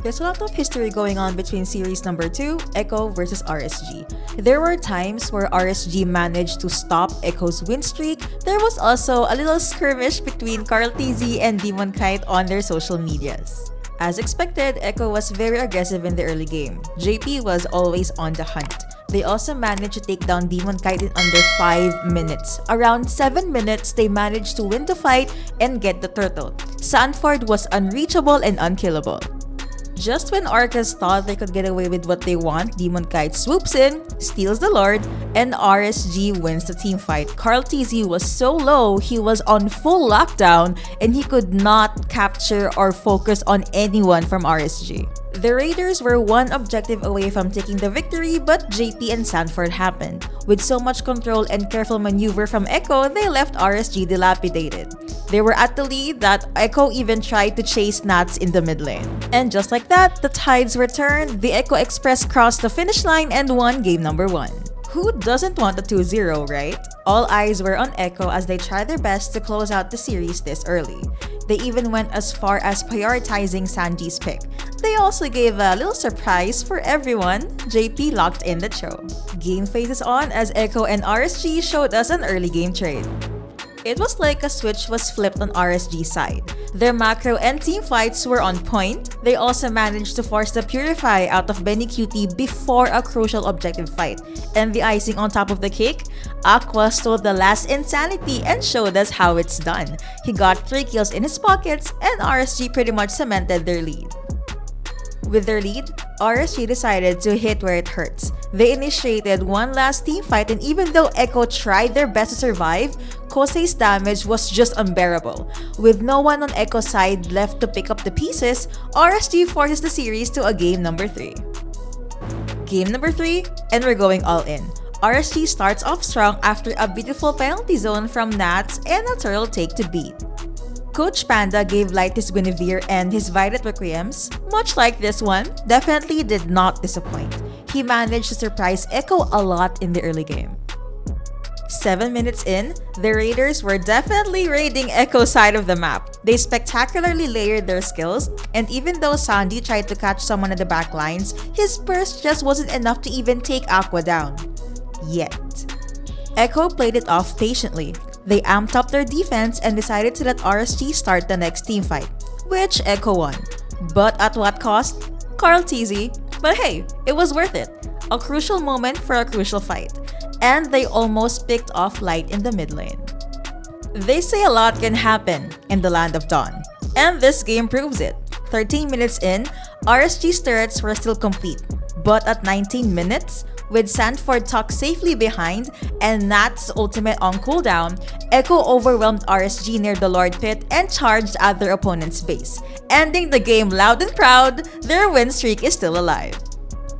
There's a lot of history going on between series number 2, Echo versus RSG. There were times where RSG managed to stop Echo's win streak. There was also a little skirmish between Karltzy and Demonkite on their social medias. As expected, Echo was very aggressive in the early game. JP was always on the hunt. They also managed to take down Demonkite in under 5 minutes. Around 7 minutes, they managed to win the fight and get the turtle. Sanford was unreachable and unkillable. Just when Arcas thought they could get away with what they want, Demonkite swoops in, steals the Lord, and RSG wins the team fight. Karltzy was so low, he was on full lockdown, and he could not capture or focus on anyone from RSG. The Raiders were one objective away from taking the victory, but JP and Sanford happened. With so much control and careful maneuver from Echo, they left RSG dilapidated. They were at the lead that Echo even tried to chase Nats in the mid lane. And just like that, the tides were turned, the Echo Express crossed the finish line and won game number 1. Who doesn't want a 2-0, right? All eyes were on Echo as they tried their best to close out the series this early. They even went as far as prioritizing Sanji's pick. They also gave a little surprise for everyone. JP locked in the show. Game phases on as Echo and RSG showed us an early game trade. It was like a switch was flipped on RSG's side. Their macro and team fights were on point. They also managed to force the Purify out of Benny Cutie before a crucial objective fight. And the icing on top of the cake, Aqua stole the last insanity and showed us how it's done. He got 3 kills in his pockets and RSG pretty much cemented their lead. With their lead, RSG decided to hit where it hurts. They initiated one last team fight, and even though Echo tried their best to survive, Kosei's damage was just unbearable. With no one on Echo's side left to pick up the pieces, RSG forces the series to a game number 3. Game number 3, and we're going all in. RSG starts off strong after a beautiful penalty zone from Nats and a turtle take to beat. Coach Panda gave light his Guinevere and his Violet Requiems. Much like this one, definitely did not disappoint. He managed to surprise Echo a lot in the early game. 7 minutes in, the Raiders were definitely raiding Echo's side of the map. They spectacularly layered their skills, and even though Sandy tried to catch someone at the back lines, his burst just wasn't enough to even take Aqua down. Yet. Echo played it off patiently. They amped up their defense and decided to let RSG start the next team fight, which Echo won. But at what cost? Karltzy. But hey, it was worth it. A crucial moment for a crucial fight. And they almost picked off Light in the mid lane. They say a lot can happen in the land of Dawn. And this game proves it. 13 minutes in, RSG's turrets were still complete. But at 19 minutes, with Sanford tucked safely behind and Nat's ultimate on cooldown, Echo overwhelmed RSG near the Lord Pit and charged at their opponent's base. Ending the game loud and proud, their win streak is still alive.